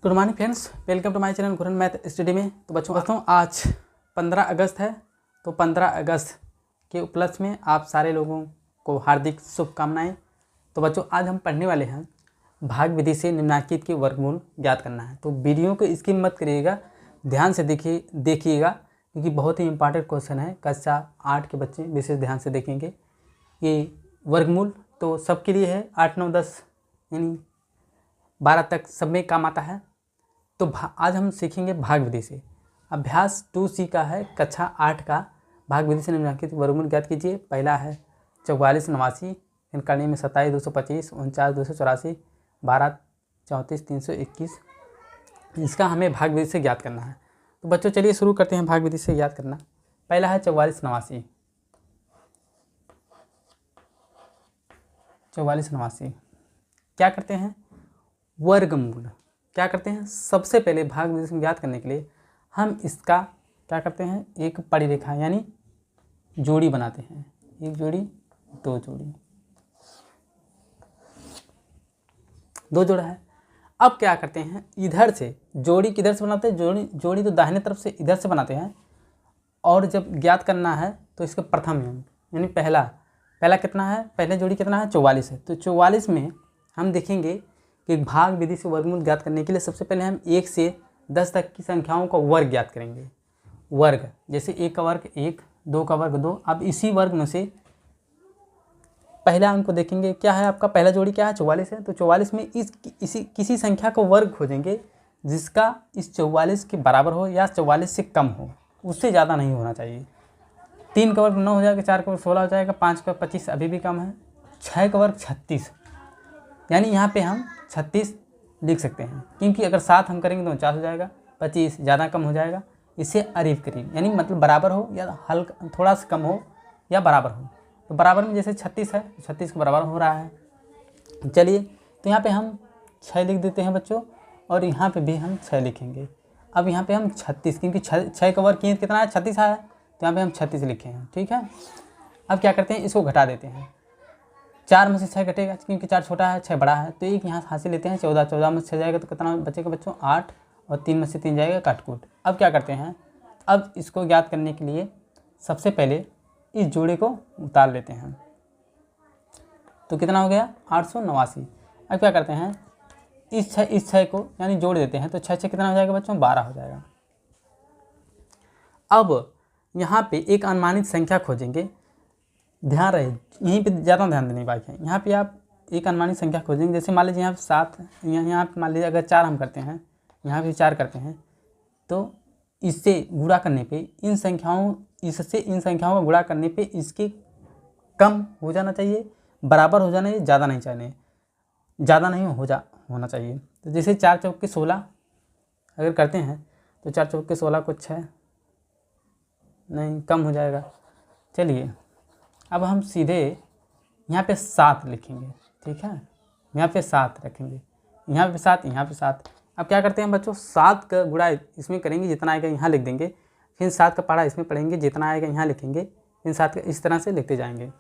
Good morning friends, welcome to my channel घुरन math study में। तो बच्चों आज 15 अगस्त है। तो 15 अगस्त के उपलक्ष्य में आप सारे लोगों को हार्दिक शुभकामनाएं। तो बच्चों आज हम पढ़ने वाले हैं भाग विधि से निम्नलिखित के वर्गमूल ज्ञात करना है। तो वीडियो को स्किप मत करिएगा, ध्यान से देखिएगा क्योंकि बहुत ही इंपॉर्टेंट क्वेश्चन है। कक्षा 8 के बच्चे विशेष ध्यान से देखेंगे। ये वर्गमूल तो सबके लिए है, 8, 9, 10 यानी 12 तक सब में काम आता है। तो आज हम सीखेंगे भाग विधि से। अभ्यास 2C का है, कक्षा 8 का। भाग विधि से निम्नलिखित वर्गमूल ज्ञात कीजिए। पहला है 44 89, फिर करने में 27 225, 49 284, 12 34 321। इसका हमें भाग विधि से ज्ञात करना है। तो बच्चों चलिए शुरू करते हैं भाग विधि से ज्ञात करना। पहला है 44 89। 44 89 क्या करते हैं? वर्गमूल। क्या करते हैं? सबसे पहले भाग विधि से ज्ञात करने के लिए हम इसका क्या करते हैं, एक परिरेखा यानी जोड़ी बनाते हैं। एक जोड़ी, दो जोड़ी, दो जोड़ा है। अब क्या करते हैं, इधर से जोड़ी किधर से बनाते हैं? जोड़ी तो दाहिने तरफ से इधर से बनाते हैं। और जब ज्ञात करना है तो इसका प्रथम यानी पहला कितना है, पहले जोड़ी कितना है? 44 है। तो 44 में हम देखेंगे कि भाग विधि से वर्गमूल ज्ञात करने के लिए सबसे पहले हम 1 से 10 तक की संख्याओं का वर्ग ज्ञात करेंगे। वर्ग जैसे 1 का वर्ग 1, 2 का वर्ग 2। अब इसी वर्ग में से पहला अंक को देखेंगे, क्या है आपका पहला जोड़ी, क्या है? 44 है। तो 44 में किसी संख्या का वर्ग खोजेंगे जिसका इस 44 के बराबर हो या 44 से कम हो, उससे ज़्यादा नहीं होना चाहिए। 3 का वर्ग 9 हो जाएगा, 4 का वर्ग 16 हो जाएगा, 5 का 25 अभी भी कम है, 6 का वर्ग 36 यानी यहाँ पे हम 36 लिख सकते हैं। क्योंकि अगर 7 हम करेंगे तो 49 हो जाएगा, 25 ज़्यादा कम हो जाएगा। इससे करीब करीब यानी मतलब बराबर हो या हल्का थोड़ा सा कम हो या बराबर हो। तो बराबर में जैसे 36 है, 36 के बराबर हो रहा है। चलिए तो यहाँ पे हम 6 लिख देते हैं बच्चों, और यहाँ पे भी हम 6 लिखेंगे। अब यहाँ पे हम 36, क्योंकि 6 का वर्ग कितना है? 36 है। तो यहाँ पे हम 36 लिखे हैं, ठीक है। अब क्या करते हैं, इसको घटा देते हैं। 4 में से 6 घटेगा क्योंकि 4 छोटा है, 6 बड़ा है। तो एक यहाँ हासिल लेते हैं, 14, 14 में से 6 जाएगा तो कितना बचेगा बच्चों? 8, और 3 में से 3 जाएगा काटकूट। अब क्या करते हैं, अब इसको ज्ञात करने के लिए सबसे पहले इस जोड़े को उतार लेते हैं। तो कितना हो गया? 889। अब क्या करते हैं, इस 6 को यानी जोड़ देते हैं। तो 6 से कितना हो जाएगा बच्चों? 12 हो जाएगा। अब यहाँ पे एक अनुमानित संख्या खोजेंगे। ध्यान रहे, यहीं पे ज़्यादा ध्यान देने की बात है। यहाँ पे आप एक अनुमानित संख्या खोजेंगे। जैसे मान लीजिए यहाँ पे 7, यहाँ पे मान लीजिए अगर 4 हम करते हैं, यहाँ पे 4 करते हैं, तो इससे गुणा करने पे इससे इन संख्याओं का गुणा करने पे इसके कम हो जाना चाहिए, बराबर हो जाना चाहिए, ज़्यादा नहीं चाहिए, ज़्यादा नहीं होना चाहिए। तो जैसे 4 चौके 16 अगर करते हैं तो 4 चौके 16 को 6 नहीं, कम हो जाएगा। चलिए अब हम सीधे यहाँ पे 7 लिखेंगे, ठीक है। यहाँ पे 7 रखेंगे, यहाँ पे 7, यहाँ पे 7। अब क्या करते हैं बच्चों, 7 का गुणा इसमें करेंगे, जितना आएगा यहाँ लिख देंगे। फिर 7 का पढ़ा इसमें पढ़ेंगे, जितना आएगा यहाँ लिखेंगे। फिर 7 का इस तरह से लिखते जाएंगे।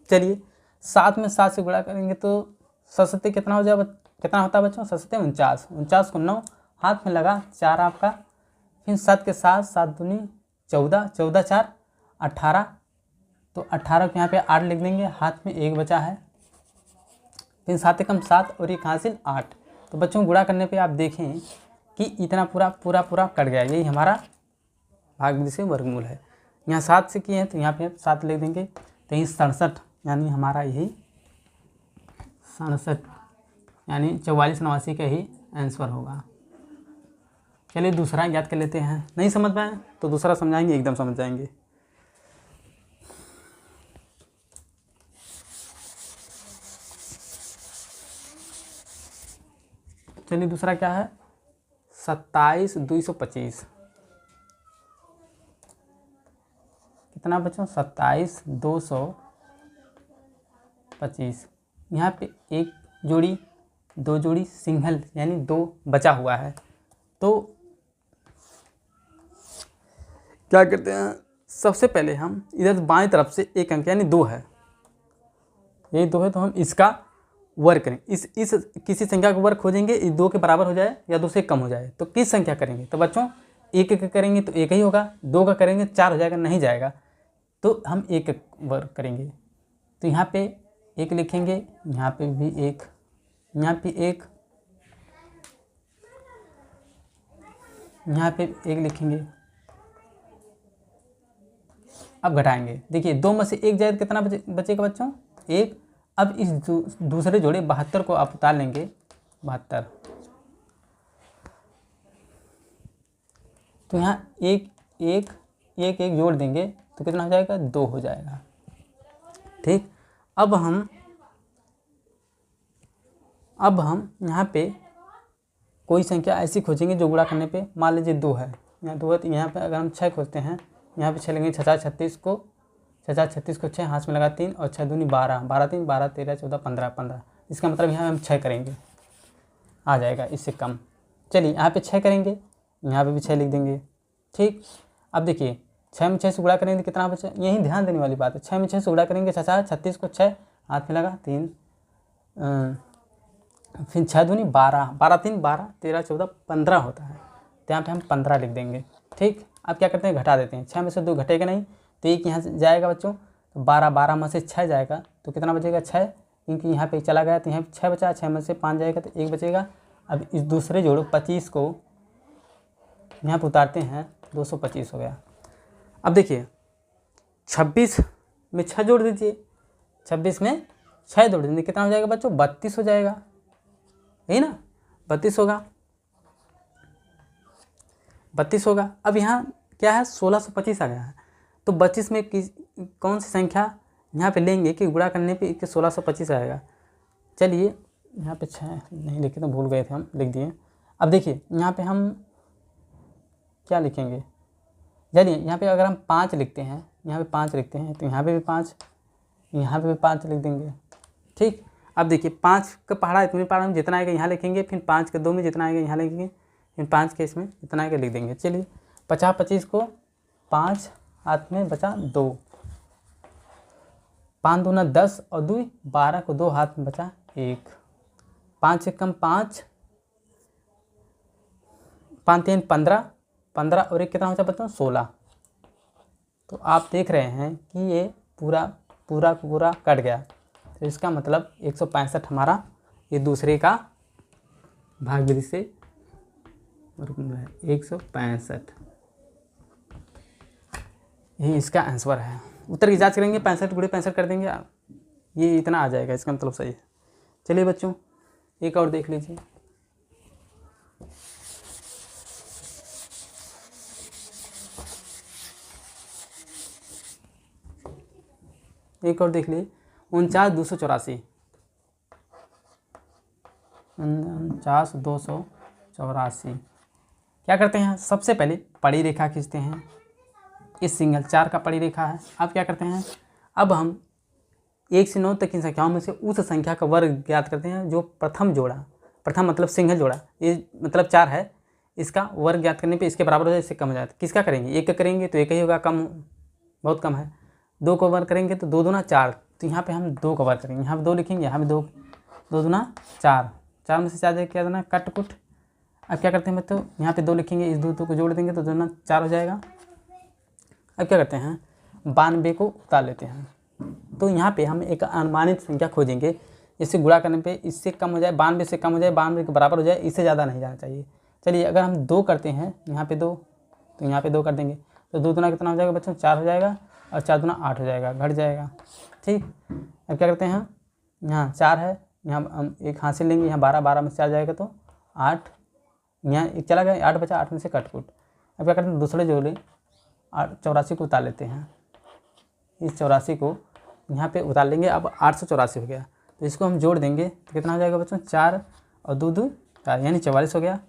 चलिए 7 में 7 से गुणा करेंगे तो 7 कितना हो जाएगा, कितना होता है बच्चों? 7 49, 49 को 9 हाथ में लगा, 4 आपका। फिर 7 के 7, 7 दूनी 14, 14 4 18। तो 18 को यहाँ पे 8 लिख देंगे, हाथ में 1 बचा है। फिर 7 कम 7 और एक हासिल 8। तो बच्चों गुणा करने पे आप देखें कि इतना पूरा कट गया। यही हमारा भाग विधि से वर्गमूल है। यहाँ 7 से किए हैं तो यहाँ पे 7 लिख देंगे। तो यही 67 यानी हमारा यही 67 यानी 44 89 का ही आंसर होगा। चलिए दूसरा याद कर लेते हैं। नहीं समझ पाए तो दूसरा समझाएंगे, एकदम समझ जाएंगे। चलिए दूसरा क्या है, 27 225। कितना बच्चों? 27 225। यहाँ पे एक जोड़ी, दो जोड़ी सिंगल यानी 2 बचा हुआ है। तो क्या करते हैं, सबसे पहले हम इधर बाएं तरफ से एक अंक यानी 2 है, यही 2 है, तो हम इसका वर्ग करें, इस किसी संख्या का वर्ग खोजेंगे, इस 2 के बराबर हो जाए या 2 से कम हो जाए, तो किस संख्या करेंगे? तो बच्चों 1 का करेंगे तो 1 ही होगा, 2 का करेंगे 4 हो जाएगा, नहीं जाएगा, तो हम 1 वर्ग करेंगे। तो यहाँ पे 1 लिखेंगे, यहाँ पे भी 1, यहाँ पे 1, यहाँ पे 1 लिखेंगे। अब घटाएंगे, देखिए 2 में से 1 जाए तो कितना बचेगा बच्चों? 1। अब इस दूसरे जोड़े 72 को आप उतार लेंगे, 72, तो यहाँ 1 1 1 1 जोड़ देंगे तो कितना हो जाएगा? 2 हो जाएगा। ठीक, अब हम यहाँ पे कोई संख्या ऐसी खोजेंगे जो गुणा करने पे, मान लीजिए 2 है, यहाँ 2 है, तो यहाँ पे अगर हम 6 खोजते हैं, यहाँ पे 6 लेंगे, 6 36 को 6 हाथ में लगा 3 और 6 दूनी 12, 12 3 12 13 14 15 15, इसका मतलब यहाँ हम 6 करेंगे, आ जाएगा, इससे कम। चलिए यहाँ पे 6 करेंगे, यहाँ पे भी 6 लिख देंगे। ठीक, अब देखिए 6 में 6 से गुणा करेंगे कितना बचे, यही ध्यान देने वाली बात है। 6 में 6 से गुणा करेंगे, 6 36 को 6 हाथ में लगा 3, फिर 6 दूनी 12, 12 3 12 13 14 15 होता है, तो यहाँ पे हम 15 लिख देंगे। ठीक, अब क्या करते हैं? घटा देते हैं, 6 में से 2 घटेगा नहीं, तो 1 यहाँ से जाएगा बच्चों, तो 12 में से 6 जाएगा तो कितना बचेगा? 6, क्योंकि यहाँ पे चला गया तो यहाँ 6 बचा, 6 में से 5 जाएगा तो 1 बचेगा। अब इस दूसरे जोड़ो 25 को यहाँ पे उतारते हैं, 225 हो गया। अब देखिए 26 में 6 जोड़ दीजिए, 26 में 6 जोड़ दीजिए, कितना हो जाएगा बच्चों? 32 हो जाएगा, यही ना, 32 होगा, 32 होगा। अब यहाँ क्या है? 1625 आ गया है, तो 25 में कौन सी संख्या यहाँ पे लेंगे कि गुणा करने पे 1625 आएगा? चलिए यहाँ पे 6 नहीं लिखे तो भूल गए थे, हम लिख दिए। अब देखिए यहाँ पे हम क्या लिखेंगे? चलिए यहाँ पे अगर हम 5 लिखते हैं, यहाँ पे 5 लिखते हैं, तो यहाँ पे भी 5, यहाँ पे भी 5 लिख देंगे। ठीक, अब देखिए 5 का पहाड़ा इतने पहाड़ा में जितना आएगा यहाँ लिखेंगे, फिर 5 के 2 में जितना आएगा यहाँ लिखेंगे, फिर 5 के इसमें जितना आएगा लिख देंगे। चलिए 50 25 को 5 हाथ में बचा 2, 5 दूना 10 और 2 12 को 2 हाथ में बचा 1, 5 से कम 5, 5 3 15, 15 और 1 कितना बचा बच्चों? 16। तो आप देख रहे हैं कि ये पूरा कट गया, तो इसका मतलब 165 हमारा ये दूसरे का भागविधि से 165, यही इसका आंसर है। उत्तर की जांच करेंगे, 65 गुणे 65 कर देंगे, ये इतना आ जाएगा, इसका मतलब सही है। चलिए बच्चों एक और देख लीजिए। एक और देख लीजिए, 49 284, 49 284। क्या करते हैं? सबसे पहले पड़ी रेखा खींचते हैं, इस सिंगल 4 का पड़ी रेखा है। अब क्या करते हैं? अब हम 1 से 9 तक की संख्याओं में से उस संख्या का वर्ग ज्ञात करते हैं जो प्रथम मतलब सिंगल जोड़ा, ये मतलब 4 है, इसका वर्ग ज्ञात करने पे इसके बराबर हो जाए, इससे कम हो जाए। किसका करेंगे? 1 का करेंगे तो 1 ही होगा, कम बहुत कम है। 2 को वर्ग करेंगे तो 2 दूना 4, तो यहाँ पे हम 2 का वर्ग करेंगे, यहाँ पे 2 लिखेंगे, यहाँ पे 2 दूना 4, 4 में से 4 क्या देना? कट कुट। अब क्या करते हैं बच्चों? यहाँ पे 2 लिखेंगे, इस 2 को जोड़ देंगे तो 2 दूना 4 हो जाएगा। अब क्या करते हैं? 92 को उतार लेते हैं, तो यहाँ पे हम एक अनुमानित संख्या खोजेंगे, इससे गुणा करने पे इससे कम हो जाए, 92 से कम हो जाए, 92 के बराबर हो जाए, इससे ज़्यादा नहीं जाना चाहिए। चलिए अगर हम 2 करते हैं, यहाँ पे 2, तो यहाँ पे 2 कर देंगे, तो 2 दूना कितना हो जाएगा बच्चों? 4 हो जाएगा, और 4 दूना 8 हो जाएगा, घट जाएगा। ठीक, अब क्या करते हैं? यहाँ 4 है, यहाँ हम 1 हासिल लेंगे, यहाँ 12 में से 4 जाएगा तो 8, यहाँ 1 चला गया, 8 बचा, 8 में से कट कुट। अब क्या करते हैं? दूसरे जोड़े 84 को उतार लेते हैं, इस 84 को यहाँ पे उतार लेंगे। अब 884 हो गया, तो इसको हम जोड़ देंगे तो कितना हो जाएगा बच्चों? 4 और 2 2 4, यानी 44 हो गया।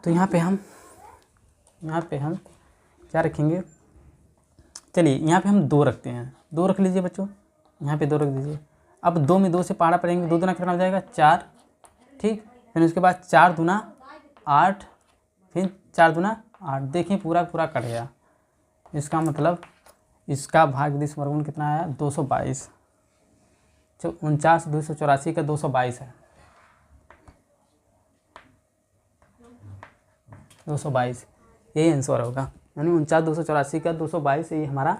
तो यहाँ पे हम क्या रखेंगे? चलिए यहाँ पे हम 2 रखते हैं, 2 रख लीजिए बच्चों, यहाँ पे 2 रख दीजिए। अब 2 में 2 से पहाड़ा पड़ेंगे, 2 दूना कितना हो जाएगा? 4। ठीक, फिर उसके बाद 4 दूना 8, फिर 4 दूना 8, देखिए पूरा कट गया। इसका मतलब इसका भागफल वर्गमूल कितना आया? 222। 49 का 222 है, 222 यही आंसर होगा, यानी 49 284 का 222 यही हमारा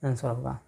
आंसर होगा।